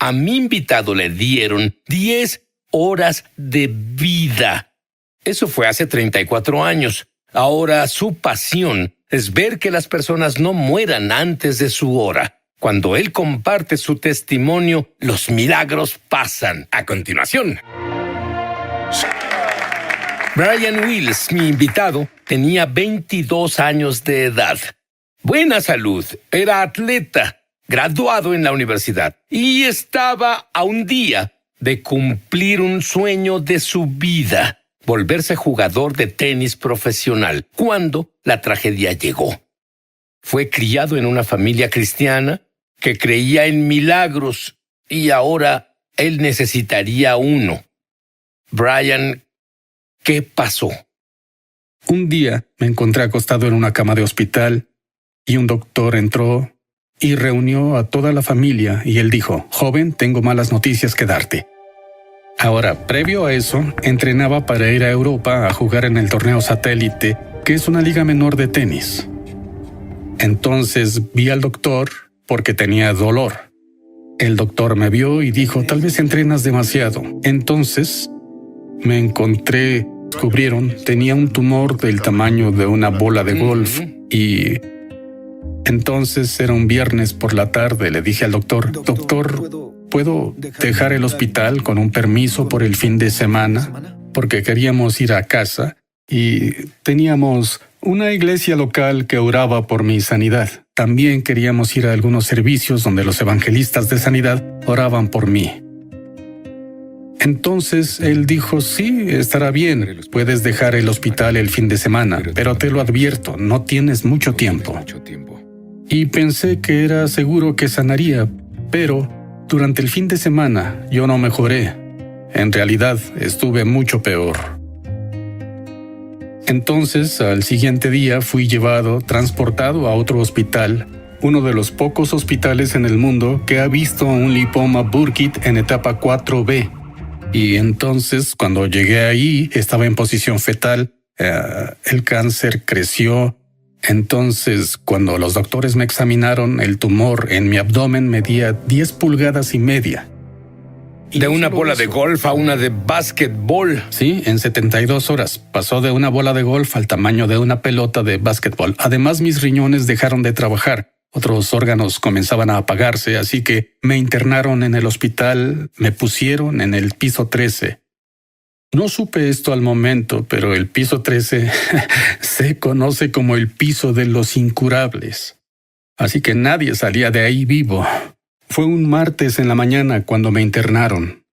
a mi invitado le dieron 10 horas de vida. Eso fue hace 34 años. Ahora su pasión es ver que las personas no mueran antes de su hora. Cuando él comparte su testimonio, los milagros pasan. A continuación, Brian Wills, mi invitado, tenía 22 años de edad. Buena salud, era atleta, graduado en la universidad y estaba a un día de cumplir un sueño de su vida, volverse jugador de tenis profesional, cuando la tragedia llegó. Fue criado en una familia cristiana que creía en milagros y ahora él necesitaría uno. Brian, ¿qué pasó? Un día me encontré acostado en una cama de hospital y un doctor entró y reunió a toda la familia y él dijo: «Joven, tengo malas noticias que darte». Ahora, previo a eso, entrenaba para ir a Europa a jugar en el torneo Satélite, que es una liga menor de tenis. Entonces vi al doctor porque tenía dolor. El doctor me vio y dijo: «Tal vez entrenas demasiado». Entonces me encontré, descubrieron, tenía un tumor del tamaño de una bola de golf y entonces era un viernes por la tarde. Le dije al doctor: «Doctor, ¿puedo dejar el hospital con un permiso por el fin de semana?» Porque queríamos ir a casa y teníamos una iglesia local que oraba por mi sanidad. También queríamos ir a algunos servicios donde los evangelistas de sanidad oraban por mí. Entonces él dijo: «Sí, estará bien, puedes dejar el hospital el fin de semana, pero te lo advierto, no tienes mucho tiempo». Y pensé que era seguro que sanaría, pero durante el fin de semana yo no mejoré. En realidad estuve mucho peor. Entonces, al siguiente día fui transportado a otro hospital, uno de los pocos hospitales en el mundo que ha visto un linfoma Burkitt en etapa 4B. Y entonces, cuando llegué ahí, estaba en posición fetal, el cáncer creció. Entonces, cuando los doctores me examinaron, el tumor en mi abdomen medía 10 pulgadas y media. De una bola de golf a una de básquetbol. Sí, en 72 horas. Pasó de una bola de golf al tamaño de una pelota de básquetbol. Además, mis riñones dejaron de trabajar. Otros órganos comenzaban a apagarse, así que me internaron en el hospital, me pusieron en el piso 13. No supe esto al momento, pero el piso 13 se conoce como el piso de los incurables. Así que nadie salía de ahí vivo. Fue un martes en la mañana cuando me internaron.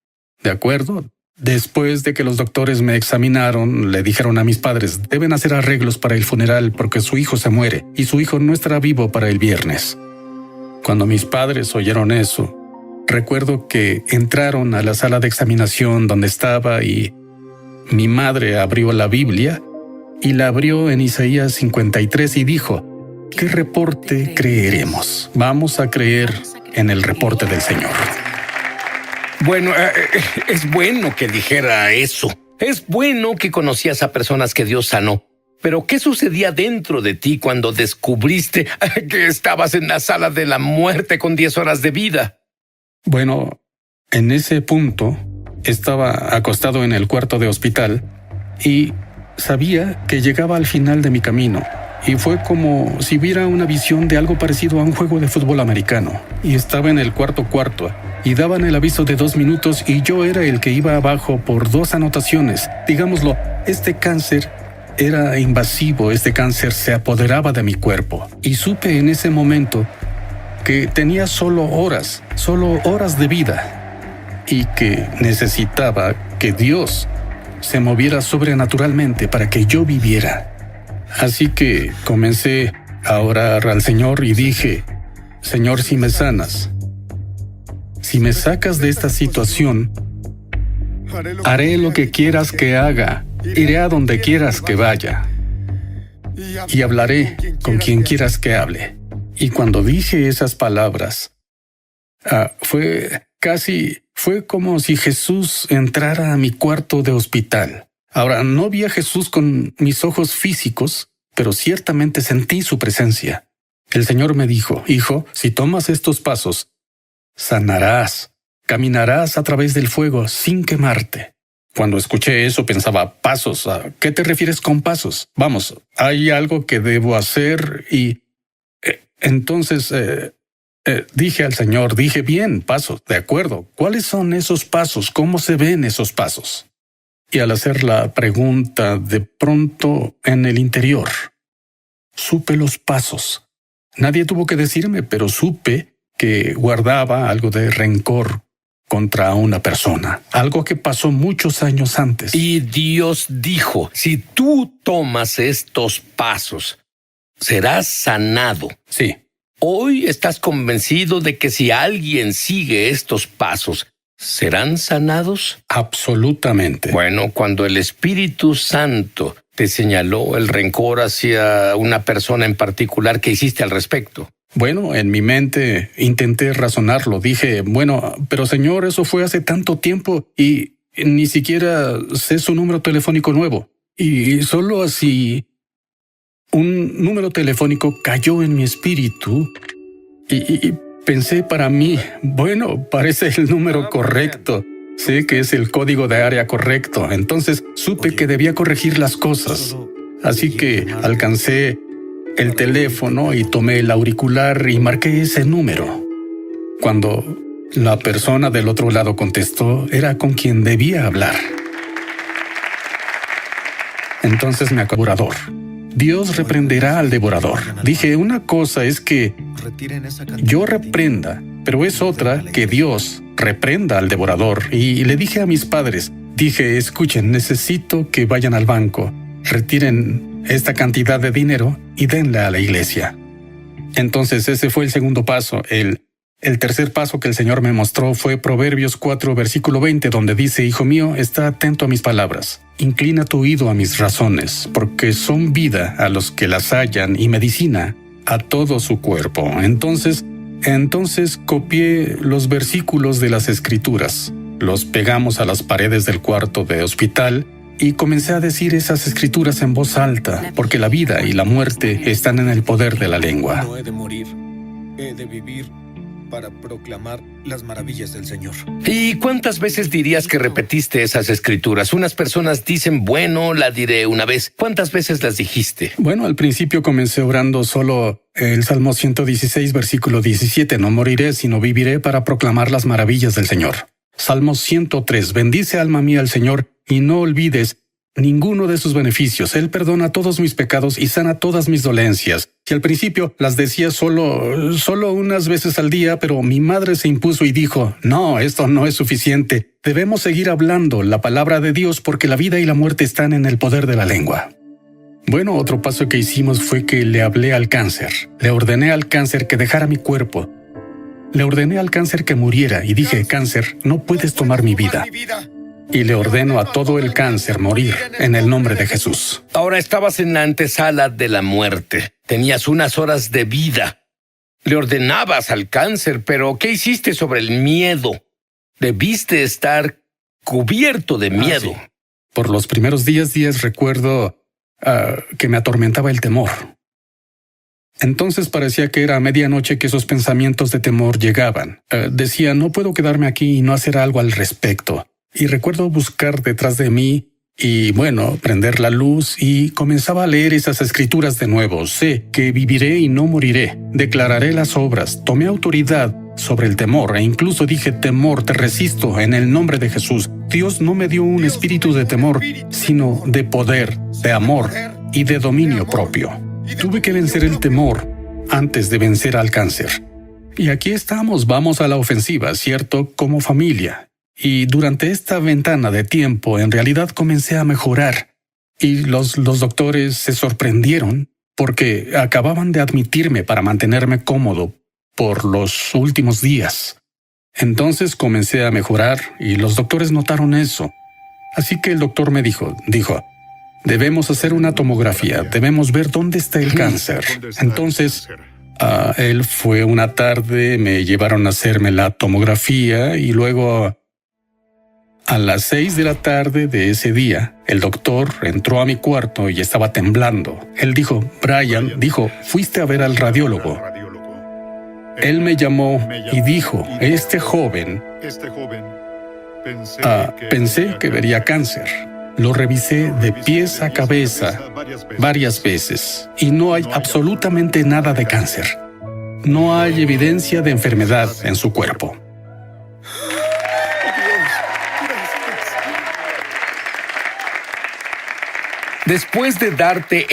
¿De acuerdo? Después de que los doctores me examinaron, le dijeron a mis padres: «Deben hacer arreglos para el funeral porque su hijo se muere y su hijo no estará vivo para el viernes». Cuando mis padres oyeron eso, recuerdo que entraron a la sala de examinación donde estaba y mi madre abrió la Biblia y la abrió en Isaías 53 y dijo: «¿Qué reporte creeremos? Vamos a creer en el reporte del Señor». Bueno, es bueno que dijera eso. Es bueno que conocías a personas que Dios sanó. Pero, ¿qué sucedía dentro de ti cuando descubriste que estabas en la sala de la muerte con 10 horas de vida? Bueno, en ese punto estaba acostado en el cuarto de hospital y sabía que llegaba al final de mi camino. Y fue como si viera una visión de algo parecido a un juego de fútbol americano. Y estaba en el cuarto y daban el aviso de 2 minutos y yo era el que iba abajo por 2 anotaciones. Digámoslo, este cáncer era invasivo, este cáncer se apoderaba de mi cuerpo. Y supe en ese momento que tenía solo horas de vida. Y que necesitaba que Dios se moviera sobrenaturalmente para que yo viviera. Así que comencé a orar al Señor y dije: «Señor, si me sanas, si me sacas de esta situación, haré lo que quieras que haga, iré a donde quieras que vaya y hablaré con quien quieras que hable». Y cuando dije esas palabras, fue como si Jesús entrara a mi cuarto de hospital. Ahora, no vi a Jesús con mis ojos físicos, pero ciertamente sentí su presencia. El Señor me dijo: «Hijo, si tomas estos pasos, sanarás, caminarás a través del fuego sin quemarte. Cuando escuché eso pensaba, pasos, ¿a qué te refieres con pasos? Vamos, hay algo que debo hacer y... Entonces dije al Señor, dije bien, pasos, de acuerdo. ¿Cuáles son esos pasos? ¿Cómo se ven esos pasos? Y al hacer la pregunta, de pronto en el interior, supe los pasos. Nadie tuvo que decirme, pero supe que guardaba algo de rencor contra una persona, algo que pasó muchos años antes. Y Dios dijo, si tú tomas estos pasos, serás sanado. Sí. Hoy estás convencido de que si alguien sigue estos pasos, ¿serán sanados? Absolutamente. Bueno, cuando el Espíritu Santo te señaló el rencor hacia una persona en particular, ¿qué hiciste al respecto? Bueno, en mi mente intenté razonarlo. Dije, bueno, pero Señor, eso fue hace tanto tiempo y ni siquiera sé su número telefónico nuevo. Y solo así un número telefónico cayó en mi espíritu y pensé para mí, bueno, parece el número correcto. Sé que es el código de área correcto. Entonces supe que debía corregir las cosas. Así que alcancé el teléfono y tomé el auricular y marqué ese número. Cuando la persona del otro lado contestó, era con quien debía hablar. Entonces me acaburador. Dios reprenderá al devorador. Dije, una cosa es que yo reprenda, pero es otra que Dios reprenda al devorador. Y le dije a mis padres, dije, escuchen, necesito que vayan al banco, retiren esta cantidad de dinero y denla a la iglesia. Entonces ese fue el segundo paso. El tercer paso que el Señor me mostró fue Proverbios 4, versículo 20, donde dice, Hijo mío, está atento a mis palabras. Inclina tu oído a mis razones, porque son vida a los que las hallan y medicina a todo su cuerpo. Entonces copié los versículos de las Escrituras, los pegamos a las paredes del cuarto de hospital y comencé a decir esas escrituras en voz alta, porque la vida y la muerte están en el poder de la lengua. No he de morir, he de vivir para proclamar las maravillas del Señor. ¿Y cuántas veces dirías que repetiste esas escrituras? Unas personas dicen, bueno, la diré una vez. ¿Cuántas veces las dijiste? Bueno, al principio comencé orando solo el Salmo 116, versículo 17. No moriré, sino viviré para proclamar las maravillas del Señor. Salmo 103. Bendice alma mía al Señor y no olvides ninguno de sus beneficios. Él perdona todos mis pecados y sana todas mis dolencias. Y al principio las decía solo unas veces al día, pero mi madre se impuso y dijo, no, esto no es suficiente. Debemos seguir hablando la palabra de Dios porque la vida y la muerte están en el poder de la lengua. Bueno, otro paso que hicimos fue que le hablé al cáncer. Le ordené al cáncer que dejara mi cuerpo. Le ordené al cáncer que muriera y dije, cáncer, no puedes tomar mi vida. Y le ordeno a todo el cáncer morir en el nombre de Jesús. Ahora estabas en la antesala de la muerte. Tenías unas horas de vida. Le ordenabas al cáncer, pero ¿qué hiciste sobre el miedo? Debiste estar cubierto de miedo. Sí. Por los primeros 10 días recuerdo que me atormentaba el temor. Entonces parecía que era a medianoche que esos pensamientos de temor llegaban. Decía, no puedo quedarme aquí y no hacer algo al respecto. Y recuerdo buscar detrás de mí y, bueno, prender la luz y comenzaba a leer esas escrituras de nuevo. Sé que viviré y no moriré. Declararé las obras. Tomé autoridad sobre el temor e incluso dije, temor, te resisto en el nombre de Jesús. Dios no me dio un espíritu de temor, sino de poder, de amor y de dominio propio. Tuve que vencer el temor antes de vencer al cáncer. Y aquí estamos, vamos a la ofensiva, ¿cierto? Como familia. Y durante esta ventana de tiempo, en realidad comencé a mejorar. Y los doctores se sorprendieron porque acababan de admitirme para mantenerme cómodo por los últimos días. Entonces comencé a mejorar y los doctores notaron eso. Así que el doctor me dijo, debemos hacer una tomografía, debemos ver dónde está el cáncer. Entonces, él fue una tarde, me llevaron a hacerme la tomografía y luego a las 6 de la tarde de ese día, el doctor entró a mi cuarto y estaba temblando. Él dijo, Brian, fuiste a ver al radiólogo. Él me llamó y dijo, este joven, pensé que vería cáncer. Lo revisé de pies a cabeza varias veces y no hay absolutamente nada de cáncer. No hay evidencia de enfermedad en su cuerpo. Después de darte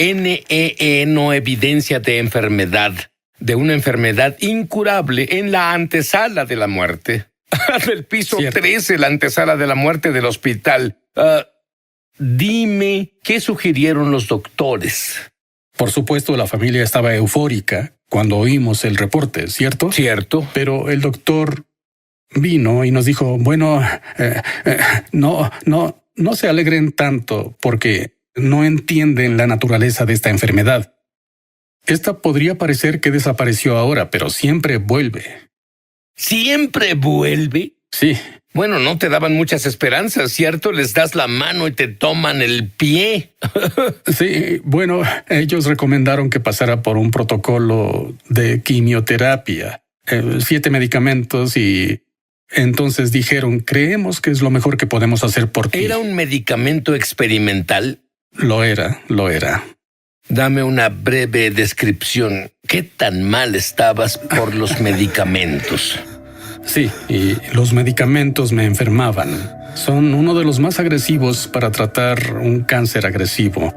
no evidencia de enfermedad, de una enfermedad incurable en la antesala de la muerte, del piso Cierto. 13, la antesala de la muerte del hospital, dime, ¿qué sugirieron los doctores? Por supuesto, la familia estaba eufórica cuando oímos el reporte, ¿cierto? ¿Cierto? Pero el doctor vino y nos dijo, bueno, no se alegren tanto porque no entienden la naturaleza de esta enfermedad. Esta podría parecer que desapareció ahora, pero siempre vuelve. ¿Siempre vuelve? Sí, Bueno, no te daban muchas esperanzas, ¿cierto? Les das la mano y te toman el pie. sí, bueno, ellos recomendaron que pasara por un protocolo de quimioterapia, 7 medicamentos y entonces dijeron, creemos que es lo mejor que podemos hacer por ti. ¿Era un medicamento experimental? Lo era. Dame una breve descripción. ¿Qué tan mal estabas por los medicamentos? Sí, y los medicamentos me enfermaban. Son uno de los más agresivos para tratar un cáncer agresivo.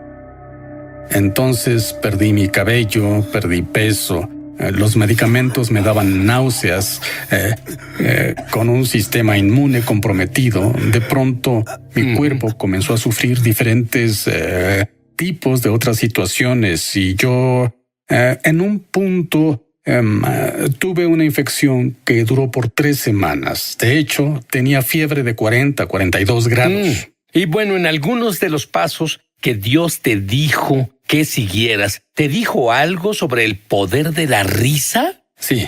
Entonces perdí mi cabello, perdí peso. Los medicamentos me daban náuseas. Con un sistema inmune comprometido, de pronto mi cuerpo comenzó a sufrir diferentes tipos de otras situaciones y yo, en un punto, tuve una infección que duró por 3 semanas. De hecho, tenía fiebre de 40, 42 grados. Y bueno, en algunos de los pasos que Dios te dijo que siguieras, ¿te dijo algo sobre el poder de la risa? Sí.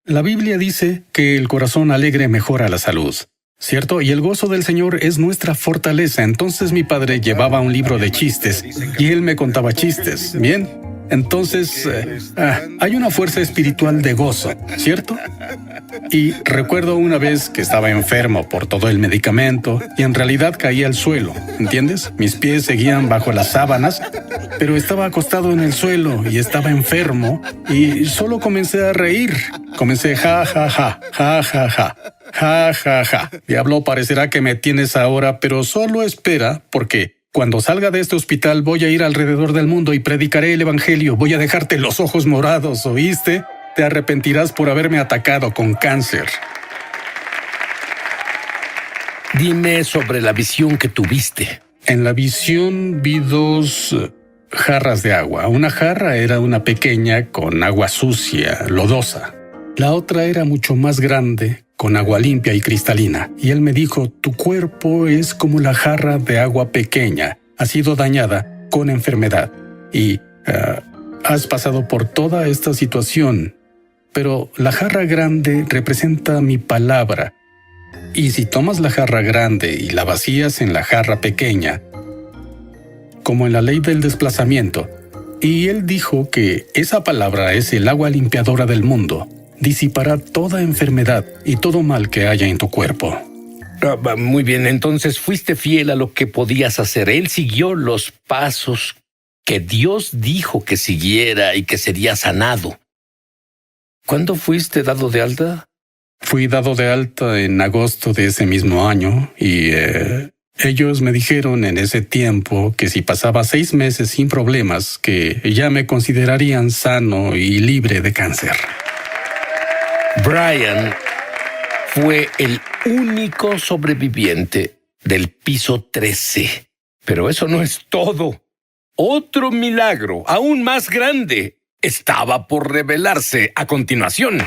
La Biblia dice que el corazón alegre mejora la salud, ¿cierto? Y el gozo del Señor es nuestra fortaleza. Entonces mi padre llevaba un libro de chistes y él me contaba chistes, ¿bien? Entonces, hay una fuerza espiritual de gozo, ¿cierto? Y recuerdo una vez que estaba enfermo por todo el medicamento y en realidad caí al suelo, ¿entiendes? Mis pies seguían bajo las sábanas, pero estaba acostado en el suelo y estaba enfermo y solo comencé a reír. Comencé ja, ja, ja, ja, ja, ja. Ja, ja, ja. Diablo, parecerá que me tienes ahora, pero solo espera porque cuando salga de este hospital voy a ir alrededor del mundo y predicaré el evangelio. Voy a dejarte los ojos morados, ¿oíste? Te arrepentirás por haberme atacado con cáncer. Dime sobre la visión que tuviste. En la visión vi 2 jarras de agua. Una jarra era una pequeña con agua sucia, lodosa. La otra era mucho más grande, con agua limpia y cristalina. Y él me dijo, tu cuerpo es como la jarra de agua pequeña. Ha sido dañada con enfermedad. Y has pasado por toda esta situación. Pero la jarra grande representa mi palabra. Y si tomas la jarra grande y la vacías en la jarra pequeña, como en la ley del desplazamiento, y él dijo que esa palabra es el agua limpiadora del mundo, disipará toda enfermedad y todo mal que haya en tu cuerpo. Muy bien, entonces fuiste fiel a lo que podías hacer. Él siguió los pasos que Dios dijo que siguiera y que sería sanado. ¿Cuándo fuiste dado de alta? Fui dado de alta en agosto de ese mismo año y ellos me dijeron en ese tiempo que si pasaba 6 meses sin problemas, que ya me considerarían sano y libre de cáncer. Brian fue el único sobreviviente del piso 13. Pero eso no es todo. Otro milagro, aún más grande, estaba por revelarse a continuación.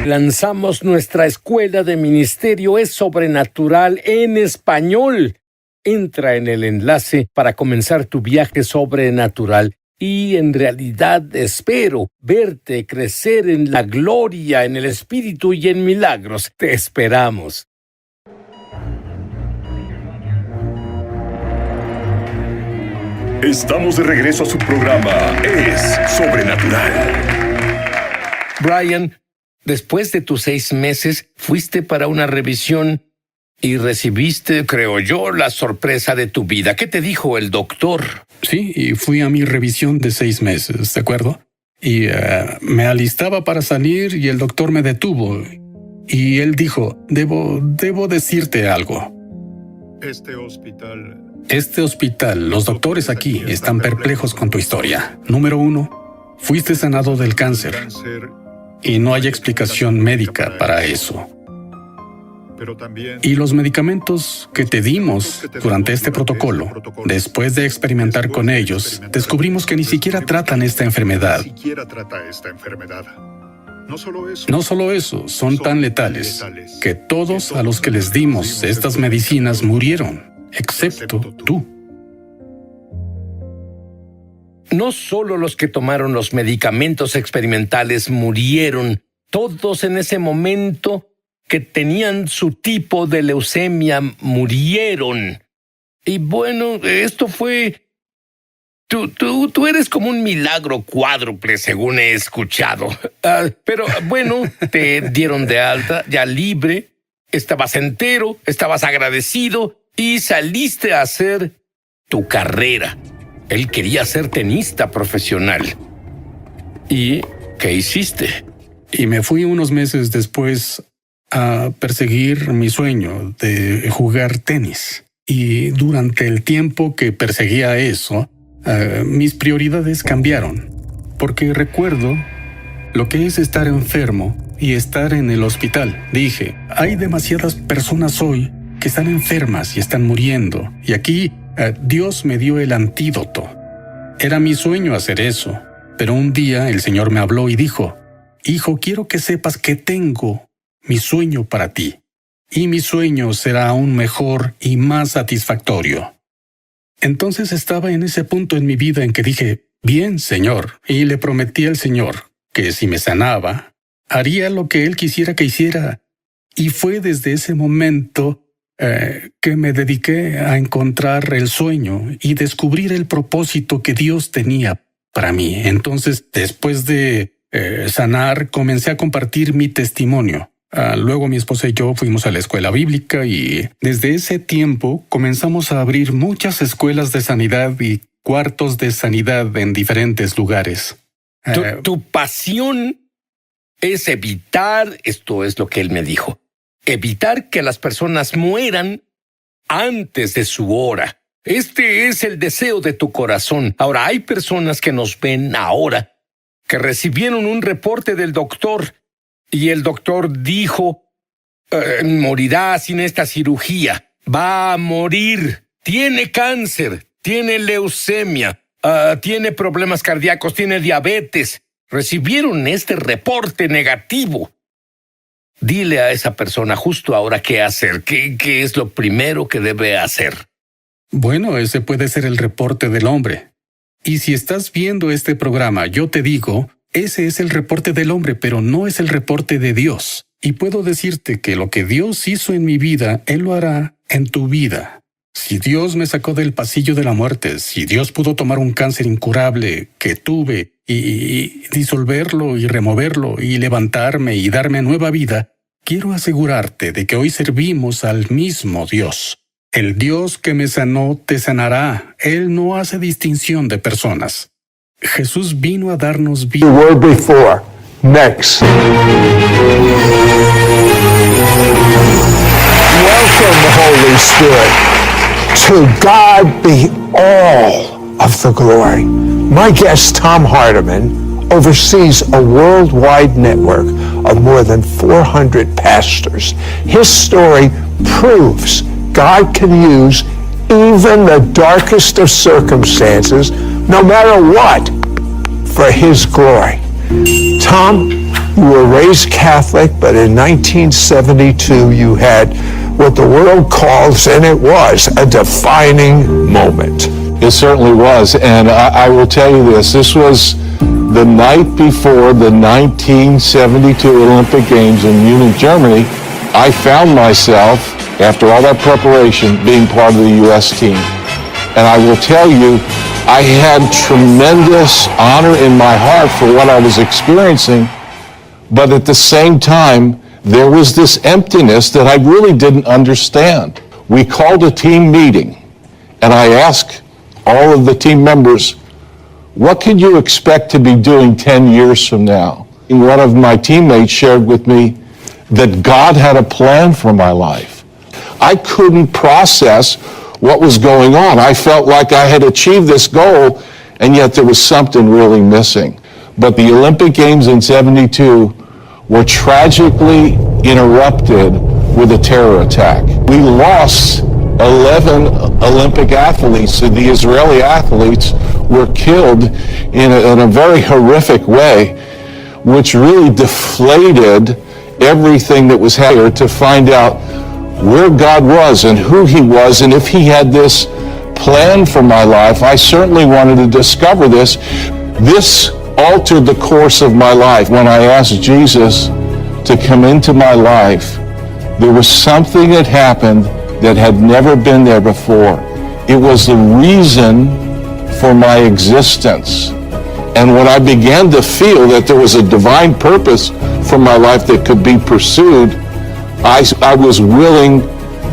Lanzamos nuestra escuela de ministerio Es Sobrenatural en español. Entra en el enlace para comenzar tu viaje sobrenatural. Y en realidad espero verte crecer en la gloria, en el Espíritu y en milagros. Te esperamos. Estamos de regreso a su programa Es Sobrenatural. Brian, después de tus 6 meses, fuiste para una revisión y recibiste, creo yo, la sorpresa de tu vida. ¿Qué te dijo el doctor? Sí, y fui a mi revisión de 6 meses, ¿de acuerdo? Y me alistaba para salir y el doctor me detuvo. Y él dijo, debo decirte algo. Este hospital, los doctores aquí están perplejos con tu historia. Número 1, fuiste sanado del cáncer. Y no hay explicación médica para eso. Y los medicamentos que te dimos durante este protocolo, después de experimentar con ellos, descubrimos que ni siquiera tratan esta enfermedad. No solo eso, son tan letales que todos a los que les dimos estas medicinas murieron, excepto tú. No solo los que tomaron los medicamentos experimentales murieron, todos en ese momento que tenían su tipo de leucemia murieron. Y bueno, esto fue... Tú eres como un milagro cuádruple, según he escuchado. Pero bueno, te dieron de alta, ya libre, estabas entero, estabas agradecido y saliste a hacer tu carrera. Él quería ser tenista profesional. ¿Y qué hiciste? Y me fui unos meses después a perseguir mi sueño de jugar tenis. Y durante el tiempo que perseguía eso, mis prioridades cambiaron. Porque recuerdo lo que es estar enfermo y estar en el hospital. Dije, hay demasiadas personas hoy que están enfermas y están muriendo. Y aquí Dios me dio el antídoto. Era mi sueño hacer eso. Pero un día el Señor me habló y dijo, hijo, quiero que sepas que tengo mi sueño para ti, y mi sueño será aún mejor y más satisfactorio. Entonces estaba en ese punto en mi vida en que dije, bien, Señor, y le prometí al Señor que si me sanaba, haría lo que Él quisiera que hiciera. Y fue desde ese momento que me dediqué a encontrar el sueño y descubrir el propósito que Dios tenía para mí. Entonces, después de sanar, comencé a compartir mi testimonio. Luego mi esposa y yo fuimos a la escuela bíblica y desde ese tiempo comenzamos a abrir muchas escuelas de sanidad y cuartos de sanidad en diferentes lugares. Tu pasión es evitar, esto es lo que él me dijo, evitar que las personas mueran antes de su hora. Este es el deseo de tu corazón. Ahora, hay personas que nos ven ahora que recibieron un reporte del doctor y el doctor dijo, morirá sin esta cirugía, va a morir, tiene cáncer, tiene leucemia, tiene problemas cardíacos, tiene diabetes. Recibieron este reporte negativo. Dile a esa persona justo ahora qué hacer, qué es lo primero que debe hacer. Bueno, ese puede ser el reporte del hombre. Y si estás viendo este programa, yo te digo, ese es el reporte del hombre, pero no es el reporte de Dios. Y puedo decirte que lo que Dios hizo en mi vida, Él lo hará en tu vida. Si Dios me sacó del pasillo de la muerte, si Dios pudo tomar un cáncer incurable que tuve y disolverlo y removerlo y levantarme y darme nueva vida, quiero asegurarte de que hoy servimos al mismo Dios. El Dios que me sanó te sanará. Él no hace distinción de personas. Jesús vino a darnos vida. The word before. Next. Welcome, Holy Spirit. To God be all of the glory. My guest, Tom Hardiman, oversees a worldwide network of more than 400 pastors. His story proves God can use even the darkest of circumstances, no matter what, for His glory. Tom, you were raised Catholic, but in 1972 you had what the world calls, and it was, a defining moment. It certainly was, and I will tell you this was the night before the 1972 Olympic Games in Munich, Germany. I found myself, after all that preparation, being part of the U.S. team. And I will tell you, I had tremendous honor in my heart for what I was experiencing, but at the same time, there was this emptiness that I really didn't understand. We called a team meeting, and I asked all of the team members, what could you expect to be doing 10 years from now? And one of my teammates shared with me that God had a plan for my life. I couldn't process what was going on. I felt like I had achieved this goal, and yet there was something really missing. But the Olympic Games in '72 were tragically interrupted with a terror attack. We lost 11 Olympic athletes. The Israeli athletes were killed in a very horrific way, which really deflated everything that was happening to find out where God was and who he was, and if he had this plan for my life. I certainly wanted to discover this. This altered the course of my life. When I asked Jesus to come into my life, there was something that happened that had never been there before. It was the reason for my existence. And when I began to feel that there was a divine purpose for my life that could be pursued, I was willing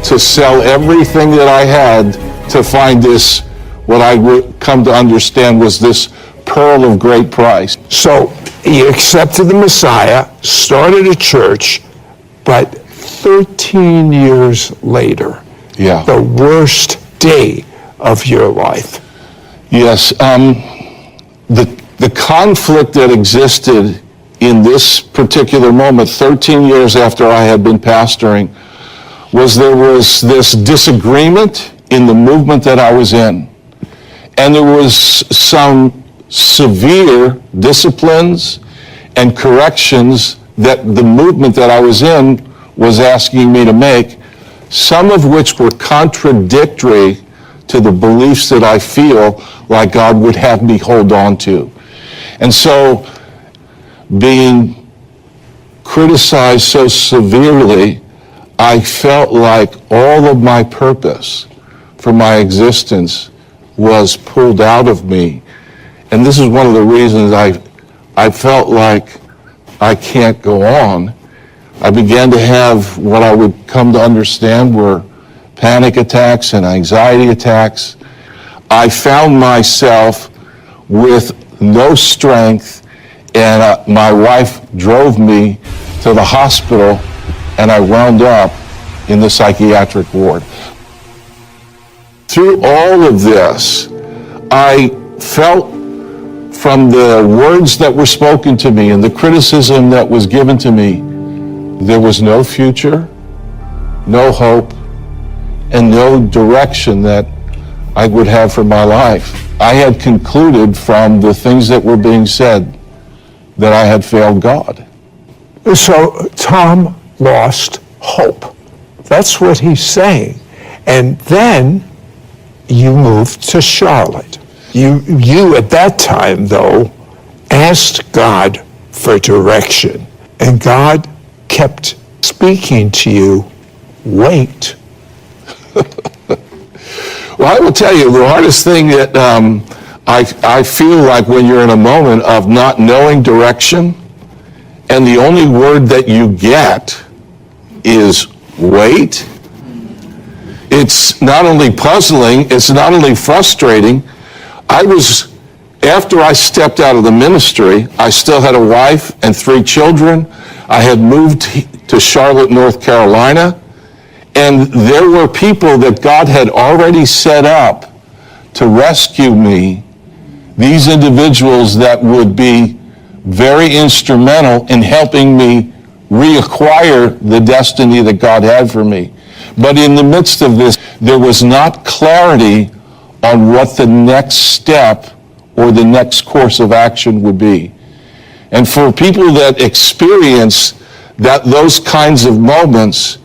to sell everything that I had to find this, what I would come to understand was this pearl of great price. So you accepted the Messiah, started a church, but 13 years later, the worst day of your life. Yes, the conflict that existed in this particular moment, 13 years after I had been pastoring, there was this disagreement in the movement that I was in. And there was some severe disciplines and corrections that the movement that I was in was asking me to make, some of which were contradictory to the beliefs that I feel like God would have me hold on to. And so, being criticized so severely, I felt like all of my purpose for my existence was pulled out of me. And this is one of the reasons I felt like I can't go on. I began to have what I would come to understand were panic attacks and anxiety attacks. I found myself with no strength, and my wife drove me to the hospital, and I wound up in the psychiatric ward. Through all of this, I felt from the words that were spoken to me and the criticism that was given to me, there was no future, no hope, and no direction that I would have for my life. I had concluded from the things that were being said that I had failed God. So Tom lost hope. That's what he's saying. And then you moved to Charlotte. You at that time, though, asked God for direction. And God kept speaking to you, wait. Well, I will tell you, the hardest thing that I feel like when you're in a moment of not knowing direction, and the only word that you get is wait, it's not only puzzling, it's not only frustrating. After I stepped out of the ministry, I still had a wife and 3 children. I had moved to Charlotte, North Carolina, and there were people that God had already set up to rescue me, these individuals that would be very instrumental in helping me reacquire the destiny that God had for me. But in the midst of this, there was not clarity on what the next step or the next course of action would be. And for people that experience those kinds of moments,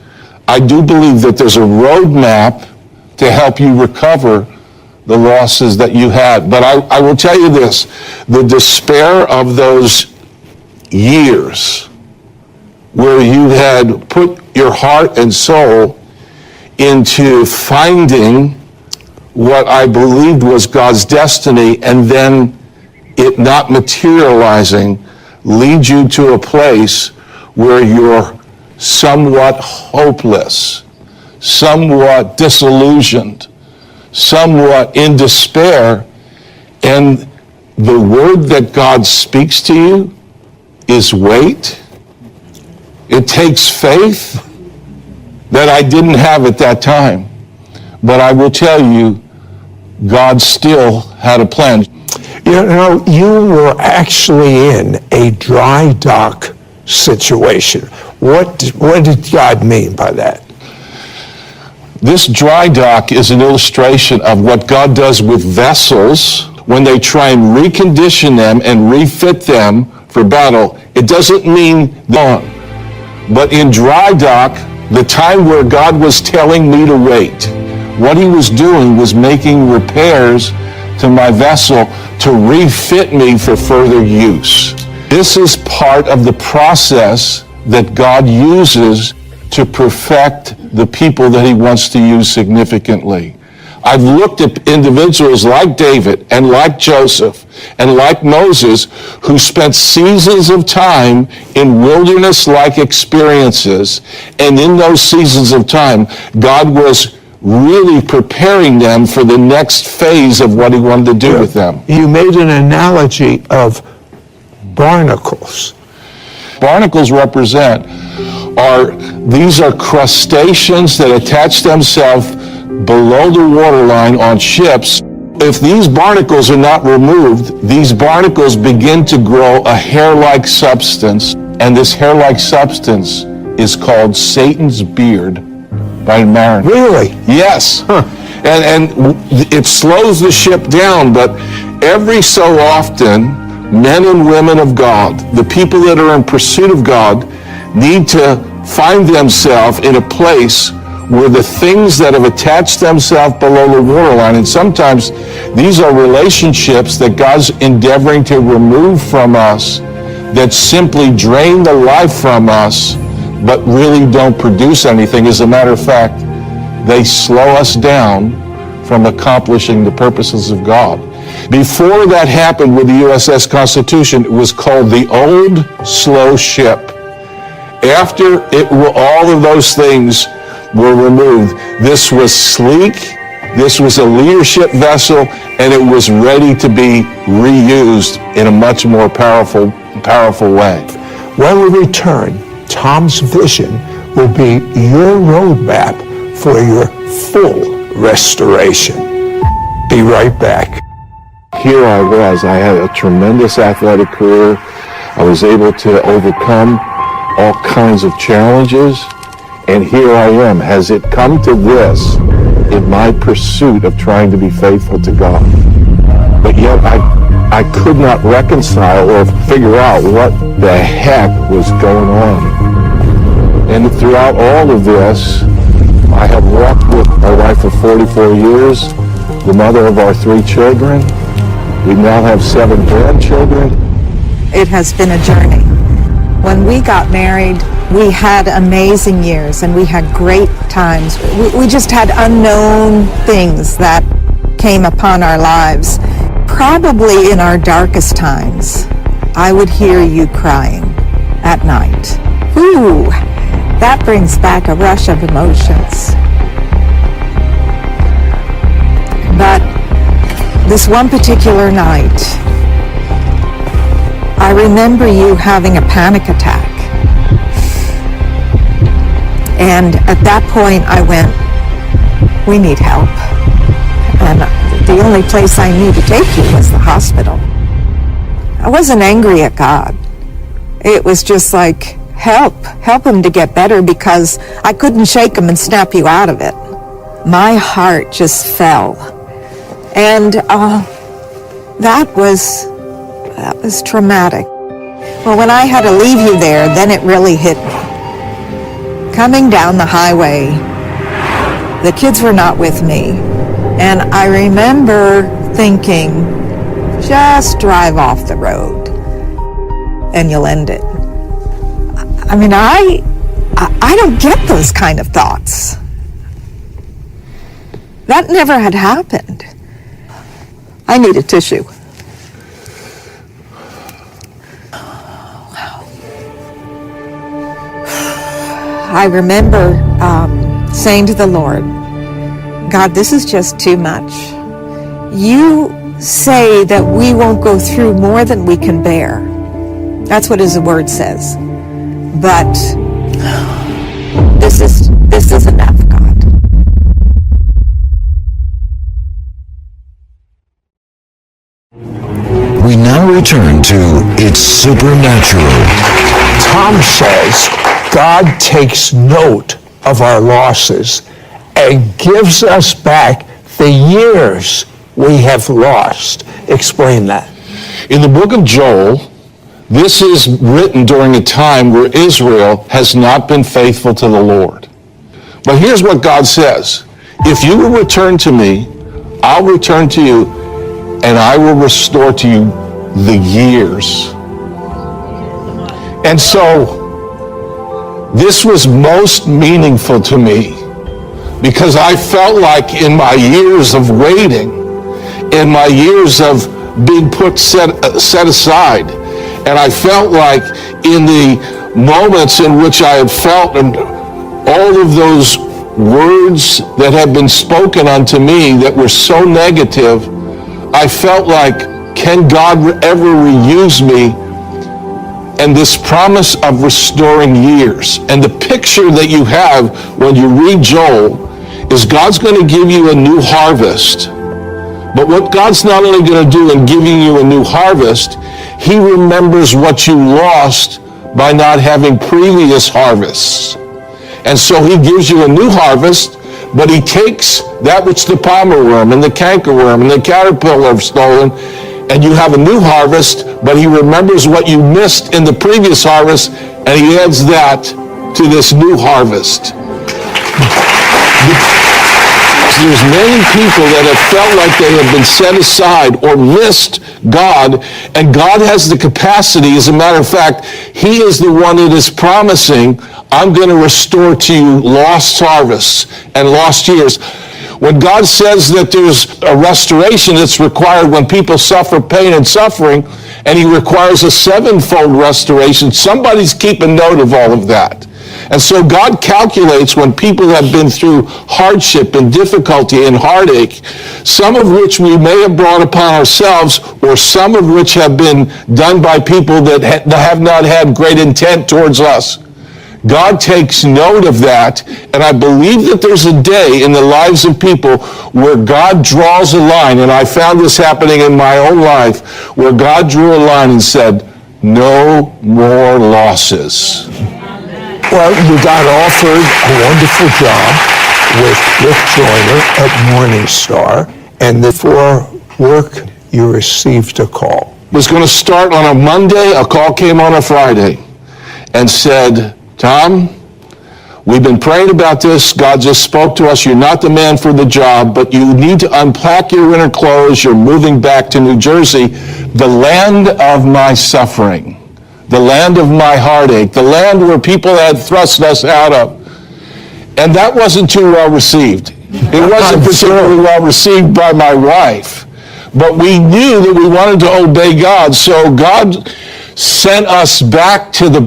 I do believe that there's a roadmap to help you recover the losses that you had. But I will tell you this, the despair of those years where you had put your heart and soul into finding what I believed was God's destiny and then it not materializing leads you to a place where you're somewhat hopeless, somewhat disillusioned, somewhat in despair, and the word that God speaks to you is wait. It takes faith that I didn't have at that time. But I will tell you, God still had a plan. You know, you were actually in a dry dock situation. What did God mean by that? This dry dock is an illustration of what God does with vessels when they try and recondition them and refit them for battle. It doesn't mean gone. But in dry dock, the time where God was telling me to wait, what he was doing was making repairs to my vessel to refit me for further use. This is part of the process that God uses to perfect the people that he wants to use significantly. I've looked at individuals like David and like Joseph and like Moses who spent seasons of time in wilderness-like experiences, and in those seasons of time, God was really preparing them for the next phase of what he wanted to do with them. You made an analogy of barnacles. Barnacles these are crustaceans that attach themselves below the waterline on ships. If these barnacles are not removed, these barnacles begin to grow a hair-like substance, and this hair-like substance is called Satan's beard by mariners. Really? Yes. Huh. And it slows the ship down, but every so often, men and women of God, the people that are in pursuit of God, need to find themselves in a place where the things that have attached themselves below the waterline, and sometimes these are relationships that God's endeavoring to remove from us that simply drain the life from us, but really don't produce anything. As a matter of fact, they slow us down from accomplishing the purposes of God. Before that happened with the USS Constitution, it was called the Old Slow Ship. After all of those things were removed, this was sleek, this was a leadership vessel, and it was ready to be reused in a much more powerful way. When we return, Tom's vision will be your roadmap for your full restoration. Be right back. Here I was. I had a tremendous athletic career. I was able to overcome all kinds of challenges. And here I am. Has it come to this in my pursuit of trying to be faithful to God? But yet I could not reconcile or figure out what the heck was going on. And throughout all of this, I have walked with my wife for 44 years, the mother of our 3 children. We now have 7 grandchildren. It has been a journey. When we got married, we had amazing years and we had great times. We just had unknown things that came upon our lives. Probably in our darkest times, I would hear you crying at night. Ooh, that brings back a rush of emotions. But this one particular night, I remember you having a panic attack. And at that point I went, we need help. And the only place I knew to take you was the hospital. I wasn't angry at God. It was just like, help him to get better, because I couldn't shake him and snap you out of it. My heart just fell. And that was traumatic. Well, when I had to leave you there, then it really hit me. Coming down the highway, the kids were not with me. And I remember thinking, just drive off the road and you'll end it. I mean, I don't get those kind of thoughts. That never had happened. I need a tissue. I remember saying to the Lord, God, this is just too much. You say that we won't go through more than we can bear. That's what his word says. But this is enough, God. We now return to It's Supernatural. Tom says God takes note of our losses and gives us back the years we have lost. Explain that. In the book of Joel, this is written during a time where Israel has not been faithful to the Lord. But here's what God says. If you will return to me, I'll return to you, and I will restore to you the years. And so, this was most meaningful to me because I felt like in my years of waiting, in my years of being set aside, and I felt like in the moments in which I had felt and all of those words that had been spoken unto me that were so negative, I felt like, can God ever reuse me? And this promise of restoring years. And the picture that you have when you read Joel is God's going to give you a new harvest. But what God's not only going to do in giving you a new harvest, he remembers what you lost by not having previous harvests. And so he gives you a new harvest, but he takes that which the palmer worm and the cankerworm and the caterpillar have stolen, and you have a new harvest, but he remembers what you missed in the previous harvest, and he adds that to this new harvest. There's many people that have felt like they have been set aside or missed God, and God has the capacity. As a matter of fact, he is the one that is promising, I'm going to restore to you lost harvests and lost years. When God says that there's a restoration that's required when people suffer pain and suffering, and he requires a sevenfold restoration, somebody's keeping note of all of that. And so God calculates when people have been through hardship and difficulty and heartache, some of which we may have brought upon ourselves, or some of which have been done by people that have not had great intent towards us. God takes note of that, and I believe that there's a day in the lives of people where God draws a line, and I found this happening in my own life, where God drew a line and said, no more losses. Well, you got offered a wonderful job with Rick Joyner at Morningstar, and before work, you received a call. It was going to start on a Monday. A call came on a Friday and said, Tom, we've been praying about this. God just spoke to us. You're not the man for the job, but you need to unpack your winter clothes. You're moving back to New Jersey, the land of my suffering, the land of my heartache, the land where people had thrust us out of. And that wasn't too well received. It wasn't particularly well received by my wife. But we knew that we wanted to obey God, so God sent us back to the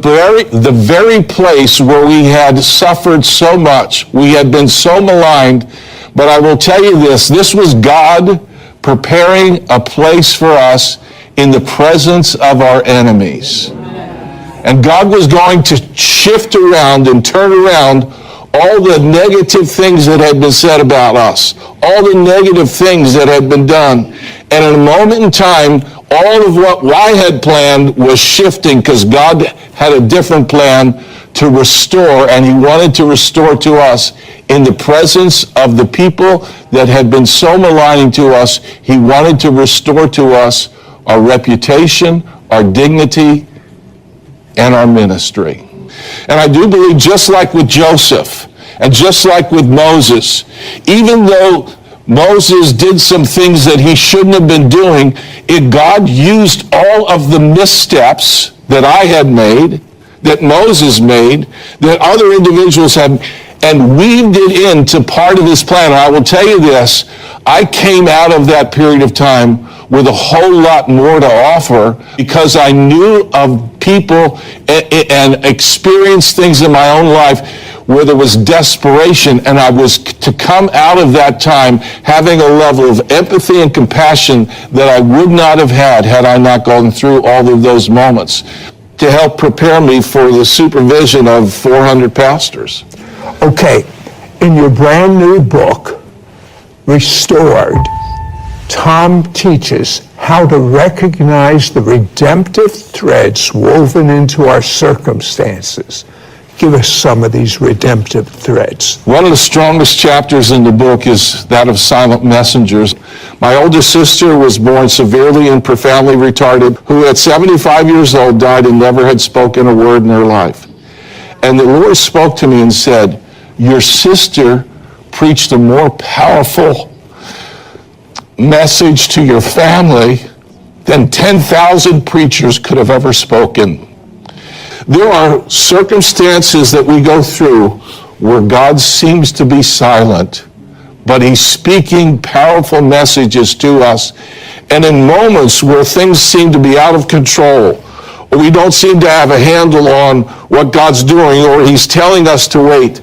very place where we had suffered so much. We had been so maligned. But I will tell you this was God preparing a place for us in the presence of our enemies. And God was going to shift around and turn around all the negative things that had been said about us, all the negative things that had been done. And in a moment in time, all of what I had planned was shifting because God had a different plan to restore, and he wanted to restore to us in the presence of the people that had been so maligning to us. He wanted to restore to us our reputation, our dignity, and our ministry. And I do believe, just like with Joseph and just like with Moses, even though Moses did some things that he shouldn't have been doing, God used all of the missteps that I had made, that Moses made, that other individuals had, and weaved it into part of this plan. And I will tell you this, I came out of that period of time with a whole lot more to offer because I knew of people and experienced things in my own life where there was desperation, and I was to come out of that time having a level of empathy and compassion that I would not have had I not gone through all of those moments, to help prepare me for the supervision of 400 pastors. Okay, in your brand new book, Restored, Tom teaches how to recognize the redemptive threads woven into our circumstances. Give us some of these redemptive threads. One of the strongest chapters in the book is that of silent messengers. My older sister was born severely and profoundly retarded, who at 75 years old died and never had spoken a word in her life. And the Lord spoke to me and said, your sister preached a more powerful message to your family than 10,000 preachers could have ever spoken. There are circumstances that we go through where God seems to be silent, but he's speaking powerful messages to us. And in moments where things seem to be out of control, or we don't seem to have a handle on what God's doing, or he's telling us to wait,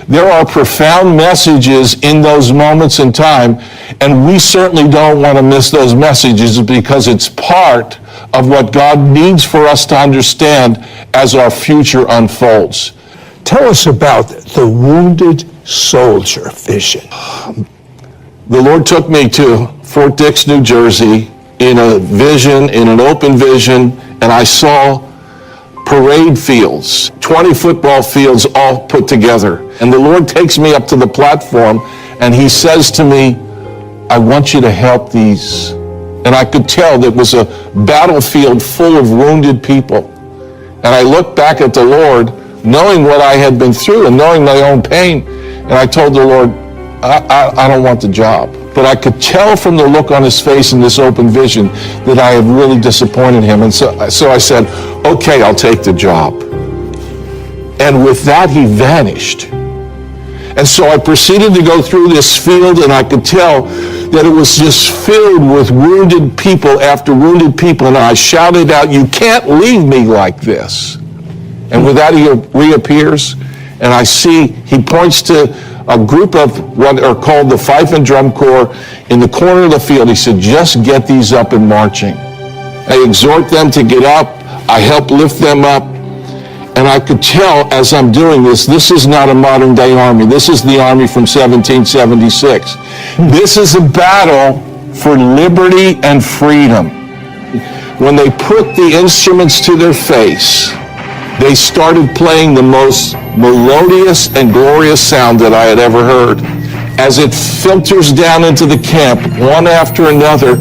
there are profound messages in those moments in time, and we certainly don't want to miss those messages because it's part of what God needs for us to understand as our future unfolds. Tell us about the wounded soldier vision. The Lord took me to Fort Dix, New Jersey, in a vision, in an open vision, and I saw parade fields, 20 football fields all put together. And the Lord takes me up to the platform and he says to me, I want you to help these. And I could tell that it was a battlefield full of wounded people. And I looked back at the Lord, knowing what I had been through and knowing my own pain. And I told the Lord, I don't want the job. But I could tell from the look on his face in this open vision that I had really disappointed him. And so I said, okay, I'll take the job. And with that, he vanished. And so I proceeded to go through this field, and I could tell that it was just filled with wounded people after wounded people. And I shouted out, you can't leave me like this. And with that, he reappears, and I see, he points to a group of what are called the Fife and Drum Corps in the corner of the field. He said, just get these up and marching. I exhort them to get up. I help lift them up. And I could tell as I'm doing this, this is not a modern day army. This is the army from 1776. This is a battle for liberty and freedom. When they put the instruments to their face, they started playing the most melodious and glorious sound that I had ever heard. As it filters down into the camp, one after another,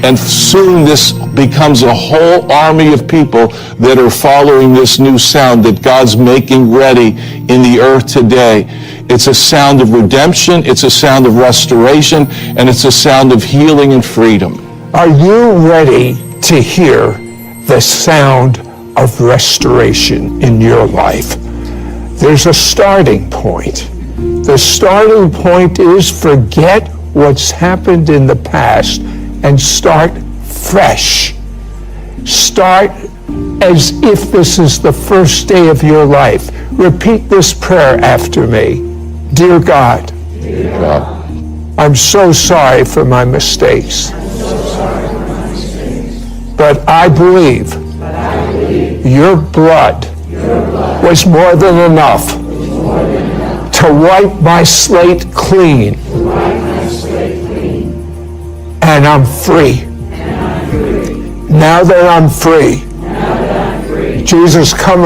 and soon this becomes a whole army of people that are following this new sound that God's making ready in the earth today. It's a sound of redemption, it's a sound of restoration, and it's a sound of healing and freedom. Are you ready to hear the sound of restoration in your life? There's a starting point. The starting point is forget what's happened in the past and start fresh. Start as if this is the first day of your life. Repeat this prayer after me. Dear God, I'm so sorry for my mistakes. But I believe your blood was more than enough to wipe my slate clean. And I'm free. Now that I'm free, Jesus, come